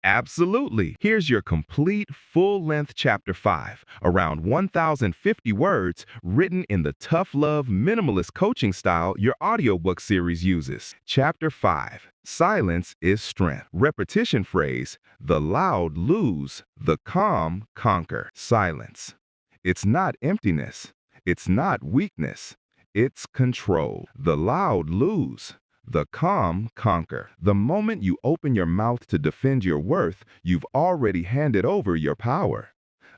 Absolutely. Here's your complete, full length Chapter 5, around 1,050 words, written in the tough love minimalist coaching style your audiobook series uses. Chapter 5, Silence is Strength. Repetition phrase: the loud lose, the calm conquer. Silence. It's not emptiness. It's not weakness. It's control. The loud lose. The calm conquer. The moment you open your mouth to defend your worth, you've already handed over your power.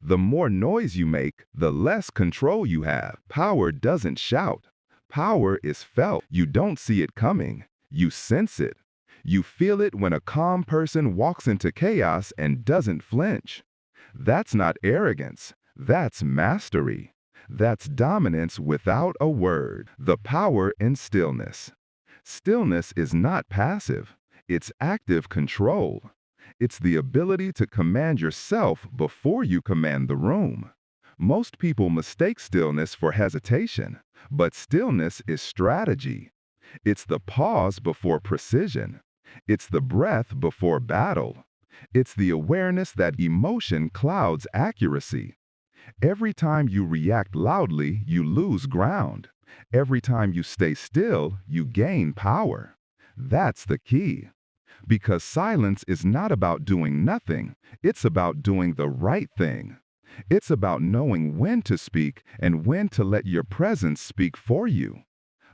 The more noise you make, the less control you have. Power doesn't shout. Power is felt. You don't see it coming. You sense it. You feel it when a calm person walks into chaos and doesn't flinch. That's not arrogance. That's mastery. That's dominance without a word. The power in stillness. Stillness is not passive, it's active control. It's the ability to command yourself before you command the room. Most people mistake stillness for hesitation, but stillness is strategy. It's the pause before precision. It's the breath before battle. It's the awareness that emotion clouds accuracy. Every time you react loudly, you lose ground. Every time you stay still, you gain power. That's the key. Because silence is not about doing nothing, it's about doing the right thing. It's about knowing when to speak and when to let your presence speak for you.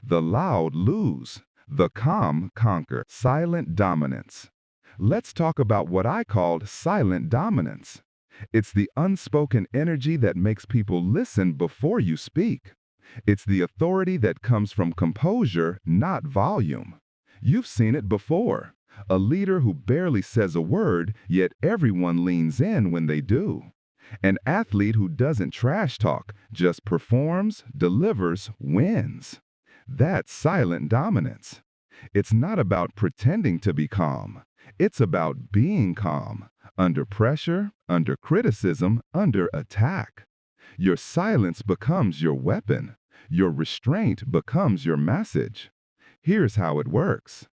The loud lose, the calm conquer. Silent dominance. Let's talk about what I called silent dominance. It's the unspoken energy that makes people listen before you speak. It's the authority that comes from composure, not volume. You've seen it before. A leader who barely says a word, yet everyone leans in when they do. An athlete who doesn't trash talk, just performs, delivers, wins. That's silent dominance. It's not about pretending to be calm. It's about being calm, under pressure, under criticism, under attack. Your silence becomes your weapon. Your restraint becomes your message. Here's how it works.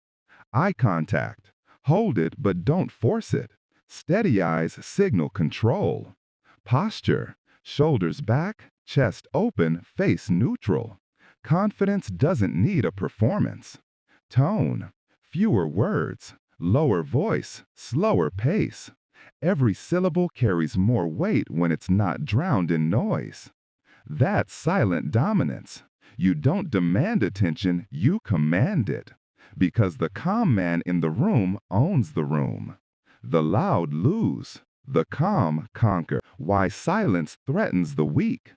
Eye contact. Hold it, but don't force it. Steady eyes signal control. Posture. Shoulders back, chest open, face neutral. Confidence doesn't need a performance. Tone. Fewer words. Lower voice. Slower pace. Every syllable carries more weight when it's not drowned in noise. That's silent dominance. You don't demand attention, you command it. Because the calm man in the room owns the room. The loud lose. The calm conquer. Why silence threatens the weak.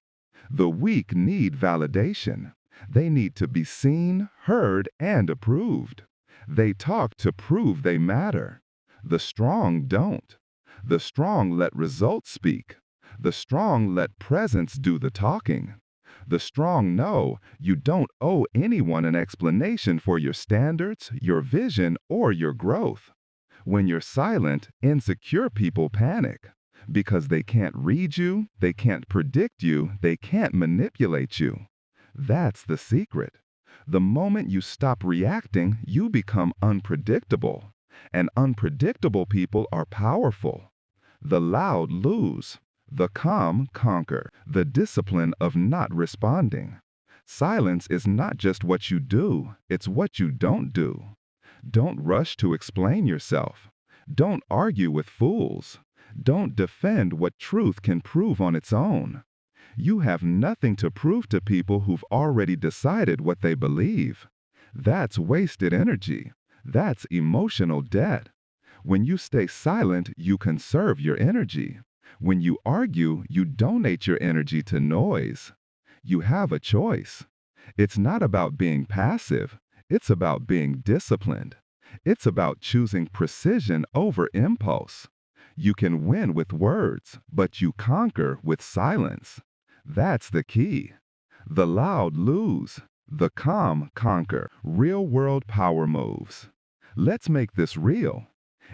The weak need validation. They need to be seen, heard, and approved. They talk to prove they matter. The strong don't. The strong let results speak. The strong let presence do the talking. The strong know you don't owe anyone an explanation for your standards, your vision, or your growth. When you're silent, insecure people panic because they can't read you, they can't predict you, they can't manipulate you. That's the secret. The moment you stop reacting, you become unpredictable. And unpredictable people are powerful. The loud lose. The calm conquer. The discipline of not responding. Silence is not just what you do, it's what you don't do. Don't rush to explain yourself. Don't argue with fools. Don't defend what truth can prove on its own. You have nothing to prove to people who've already decided what they believe. That's wasted energy. That's emotional debt. When you stay silent, you conserve your energy. When you argue, you donate your energy to noise. You have a choice. It's not about being passive. It's about being disciplined. It's about choosing precision over impulse. You can win with words, but you conquer with silence. That's the key. The loud lose. The calm conquer. Real-world power moves. Let's make this real.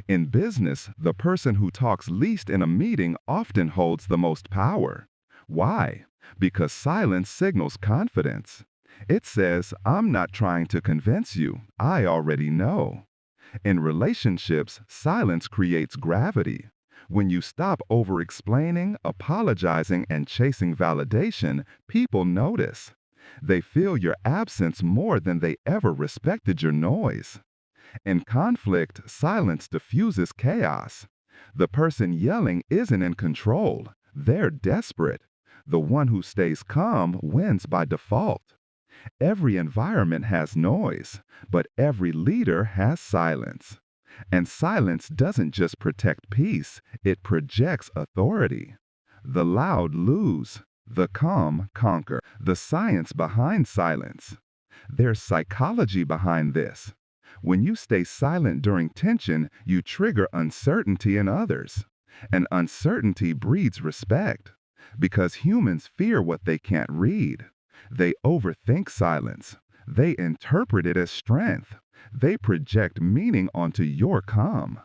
In business, the person who talks least in a meeting often holds the most power. Why? Because silence signals confidence. It says, I'm not trying to convince you, I already know. In relationships, silence creates gravity. When you stop over-explaining, apologizing, and chasing validation, people notice. They feel your absence more than they ever respected your noise. In conflict, silence diffuses chaos. The person yelling isn't in control. They're desperate. The one who stays calm wins by default. Every environment has noise, but every leader has silence. And silence doesn't just protect peace, it projects authority. The loud lose, the calm conquer. The science behind silence. There's psychology behind this. When you stay silent during tension, you trigger uncertainty in others. And uncertainty breeds respect. Because humans fear what they can't read. They overthink silence. They interpret it as strength. They project meaning onto your calm.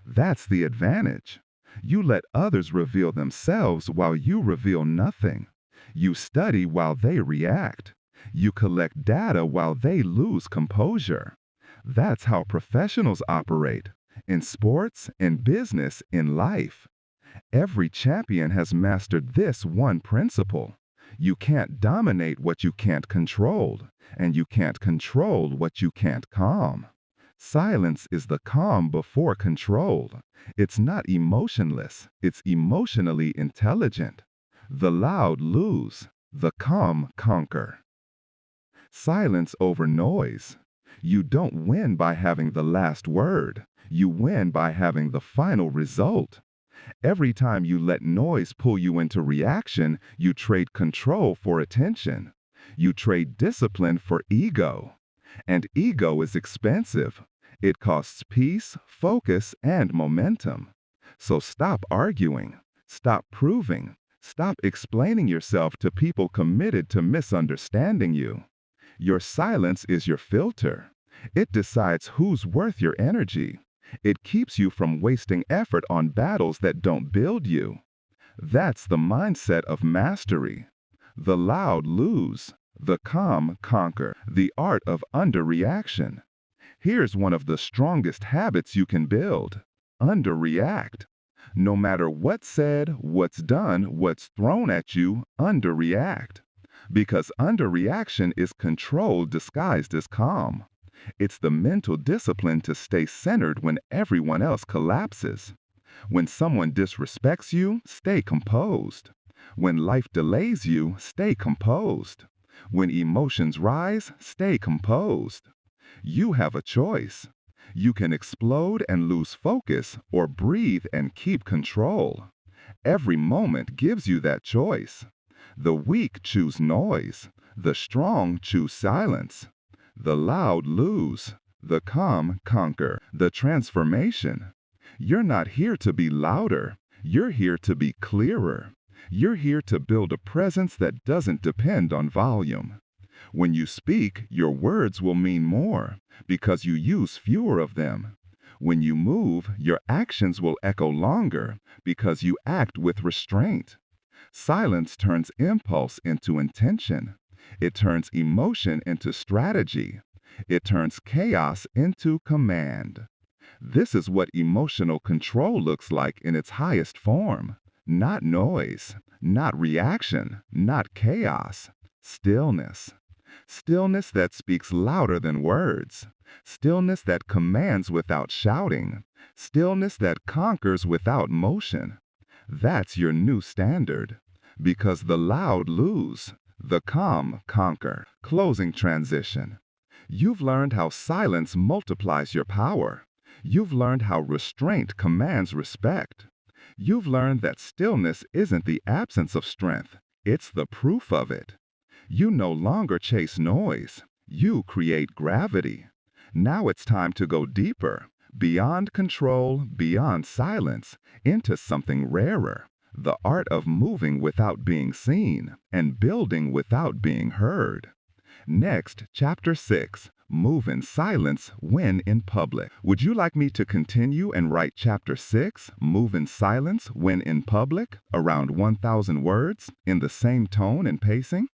That's the advantage. You let others reveal themselves while you reveal nothing. You study while they react. You collect data while they lose composure. That's how professionals operate. In sports, in business, in life. Every champion has mastered this one principle. You can't dominate what you can't control, and you can't control what you can't calm. Silence is the calm before control. It's not emotionless, it's emotionally intelligent. The loud lose, the calm conquer. Silence over noise. You don't win by having the last word. You win by having the final result. Every time you let noise pull you into reaction, you trade control for attention. You trade discipline for ego. And ego is expensive. It costs peace, focus, and momentum. So stop arguing. Stop proving. Stop explaining yourself to people committed to misunderstanding you. Your silence is your filter. It decides who's worth your energy. It keeps you from wasting effort on battles that don't build you. That's the mindset of mastery. The loud lose, the calm conquer, the art of underreaction. Here's one of the strongest habits you can build. Underreact. No matter what's said, what's done, what's thrown at you, underreact. Because underreaction is control disguised as calm. It's the mental discipline to stay centered when everyone else collapses. When someone disrespects you, stay composed. When life delays you, stay composed. When emotions rise, stay composed. You have a choice. You can explode and lose focus, or breathe and keep control. Every moment gives you that choice. The weak choose noise. The strong choose silence. The loud lose. The calm conquer. The transformation. You're not here to be louder. You're here to be clearer. You're here to build a presence that doesn't depend on volume. When you speak, your words will mean more because you use fewer of them. When you move, your actions will echo longer because you act with restraint. Silence turns impulse into intention. It turns emotion into strategy. It turns chaos into command. This is what emotional control looks like in its highest form. Not noise, not reaction, not chaos. Stillness. Stillness that speaks louder than words. Stillness that commands without shouting. Stillness that conquers without motion. That's your new standard. Because the loud lose, the calm conquer. Closing transition. You've learned how silence multiplies your power. You've learned how restraint commands respect. You've learned that stillness isn't the absence of strength, it's the proof of it. You no longer chase noise, you create gravity. Now it's time to go deeper, beyond control, beyond silence, into something rarer. The art of moving without being seen and building without being heard. Next, Chapter 6, Move in Silence When in Public. Would you like me to continue and write Chapter 6, Move in Silence When in Public, around 1,000 words, in the same tone and pacing?